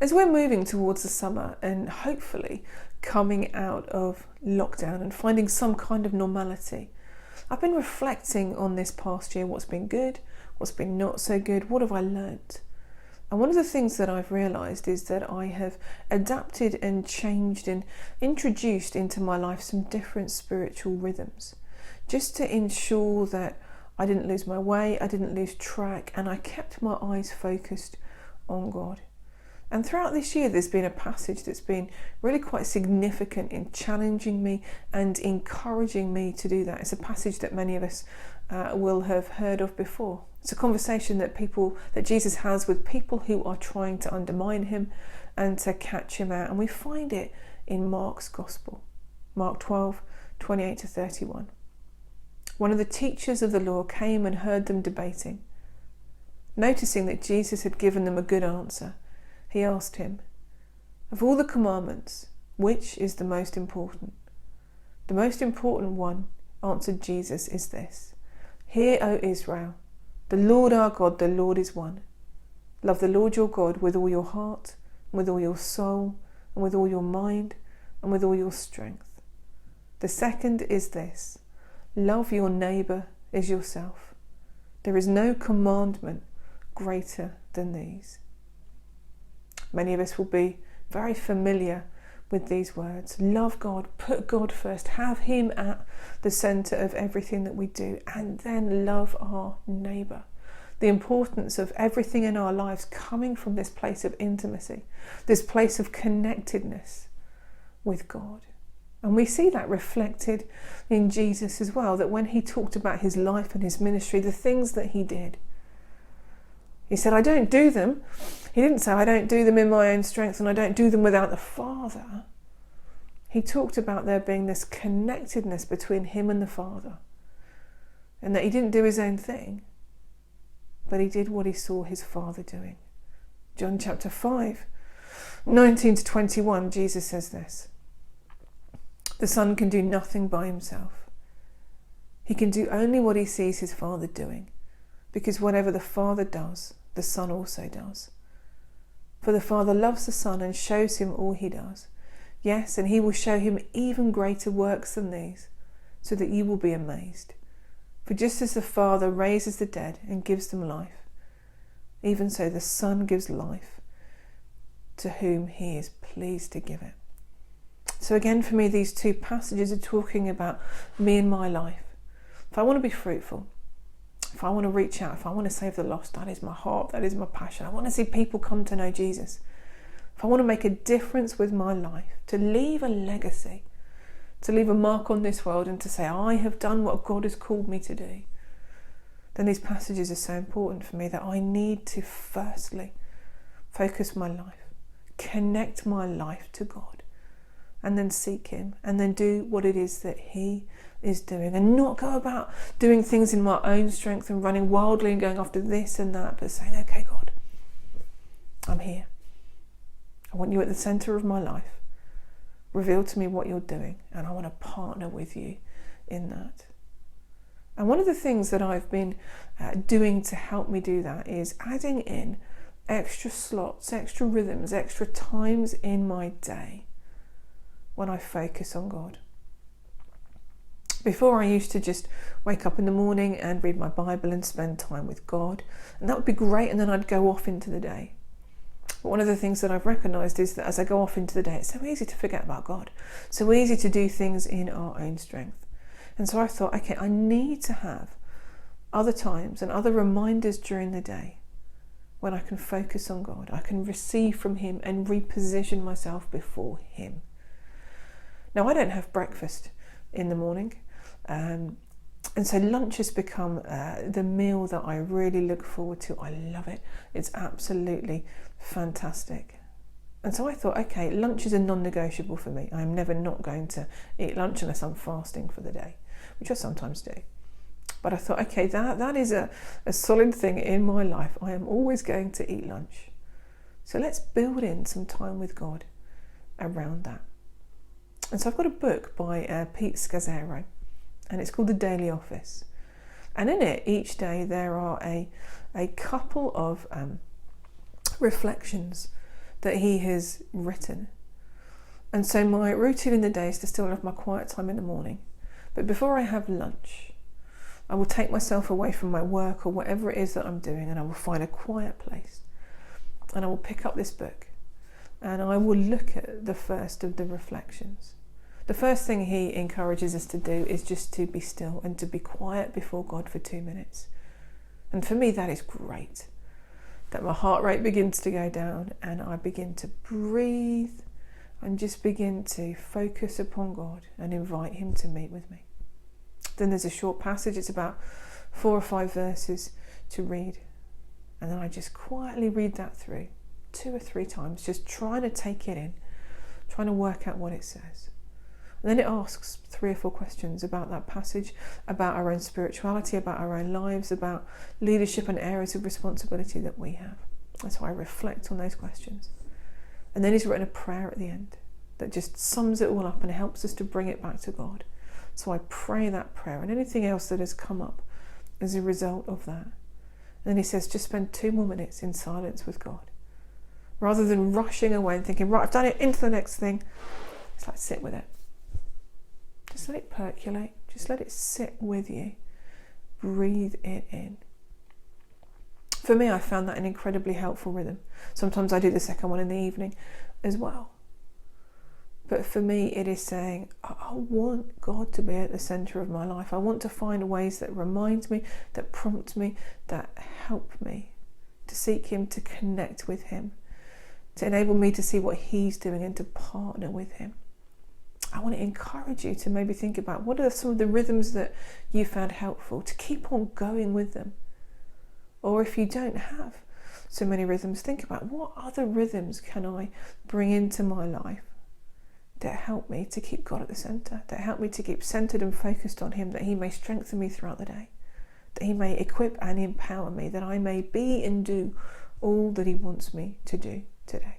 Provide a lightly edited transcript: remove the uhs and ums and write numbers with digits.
As we're moving towards the summer and hopefully coming out of lockdown and finding some kind of normality, I've been reflecting on this past year, what's been good, what's been not so good, what have I learnt? And one of the things that I've realised is that I have adapted and changed and introduced into my life some different spiritual rhythms, just to ensure that I didn't lose my way, I didn't lose track, and I kept my eyes focused on God. And throughout this year, there's been a passage that's been really quite significant in challenging me and encouraging me to do that. It's a passage that many of us will have heard of before. It's a conversation that Jesus has with people who are trying to undermine him and to catch him out. And we find it in Mark's Gospel, Mark 12, 28 to 31. One of the teachers of the law came and heard them debating. Noticing that Jesus had given them a good answer, he asked him, "Of all the commandments, which is the most important?" "The most important one," answered Jesus, "is this. Hear, O Israel, the Lord our God, the Lord is one. Love the Lord your God with all your heart, and with all your soul, and with all your mind, and with all your strength. The second is this. Love your neighbour as yourself. There is no commandment greater than these." Many of us will be very familiar with these words. Love God, put God first, have him at the centre of everything that we do, and then love our neighbour. The importance of everything in our lives coming from this place of intimacy, this place of connectedness with God. And we see that reflected in Jesus as well, that when he talked about his life and his ministry, the things that he did, he said, I don't do them. He didn't say, I don't do them in my own strength and I don't do them without the Father. He talked about there being this connectedness between him and the Father, and that he didn't do his own thing, but he did what he saw his Father doing. John chapter 5, 19 to 21, Jesus says this. The Son can do nothing by himself. He can do only what he sees his Father doing, because whatever the Father does, the Son also does. For the Father loves the Son and shows him all he does. Yes, and he will show him even greater works than these, so that you will be amazed. For just as the Father raises the dead and gives them life, even so the Son gives life to whom he is pleased to give it. So again, for me, these two passages are talking about me and my life. If I want to be fruitful, if I want to reach out, if I want to save the lost, that is my heart, that is my passion. I want to see people come to know Jesus. If I want to make a difference with my life, to leave a legacy, to leave a mark on this world and to say, I have done what God has called me to do, then these passages are so important for me that I need to firstly focus my life, connect my life to God, and then seek him, and then do what it is that he is doing, and not go about doing things in my own strength and running wildly and going after this and that, but saying, okay, God, I'm here. I want you at the centre of my life. Reveal to me what you're doing, and I want to partner with you in that. And one of the things that I've been doing to help me do that is adding in extra slots, extra rhythms, extra times in my day when I focus on God. Before, I used to just wake up in the morning and read my Bible and spend time with God, and that would be great, and then I'd go off into the day. But one of the things that I've recognised is that as I go off into the day, it's so easy to forget about God, so easy to do things in our own strength. And so I thought, okay, I need to have other times and other reminders during the day when I can focus on God, I can receive from him and reposition myself before him. Now, I don't have breakfast in the morning, and so lunch has become the meal that I really look forward to. I love it. It's absolutely fantastic. And so I thought, okay, lunch is a non-negotiable for me. I'm never not going to eat lunch unless I'm fasting for the day, which I sometimes do. But I thought, okay, that is a solid thing in my life. I am always going to eat lunch. So let's build in some time with God around that. And so I've got a book by Pete Scazzero, and it's called The Daily Office. And in it, each day there are a couple of reflections that He has written. And so my routine in the day is to still have my quiet time in the morning. But before I have lunch, I will take myself away from my work or whatever it is that I'm doing, and I will find a quiet place. And I will pick up this book and I will look at the first of the reflections. The first thing he encourages us to do is just to be still and to be quiet before God for 2 minutes. And for me, that is great. That my heart rate begins to go down and I begin to breathe and just begin to focus upon God and invite Him to meet with me. Then there's a short passage, it's about 4 or 5 verses to read. And then I just quietly read that through 2 or 3 times, just trying to take it in, trying to work out what it says. And then it asks 3 or 4 questions about that passage, about our own spirituality, about our own lives, about leadership and areas of responsibility that we have. And so I reflect on those questions. And then he's written a prayer at the end that just sums it all up and helps us to bring it back to God. So I pray that prayer and anything else that has come up as a result of that. And then he says, just spend 2 more minutes in silence with God. Rather than rushing away and thinking, right, I've done it, into the next thing. It's like, sit with it. Just let it percolate. Just let it sit with you. Breathe it in. For me, I found that an incredibly helpful rhythm. Sometimes I do the second one in the evening as well. But for me, it is saying, I want God to be at the centre of my life. I want to find ways that remind me, that prompt me, that help me to seek Him, to connect with Him, to enable me to see what He's doing and to partner with Him. I want to encourage you to maybe think about what are some of the rhythms that you found helpful, to keep on going with them. Or if you don't have so many rhythms, think about what other rhythms can I bring into my life that help me to keep God at the centre, that help me to keep centred and focused on Him, that He may strengthen me throughout the day, that He may equip and empower me, that I may be and do all that He wants me to do today.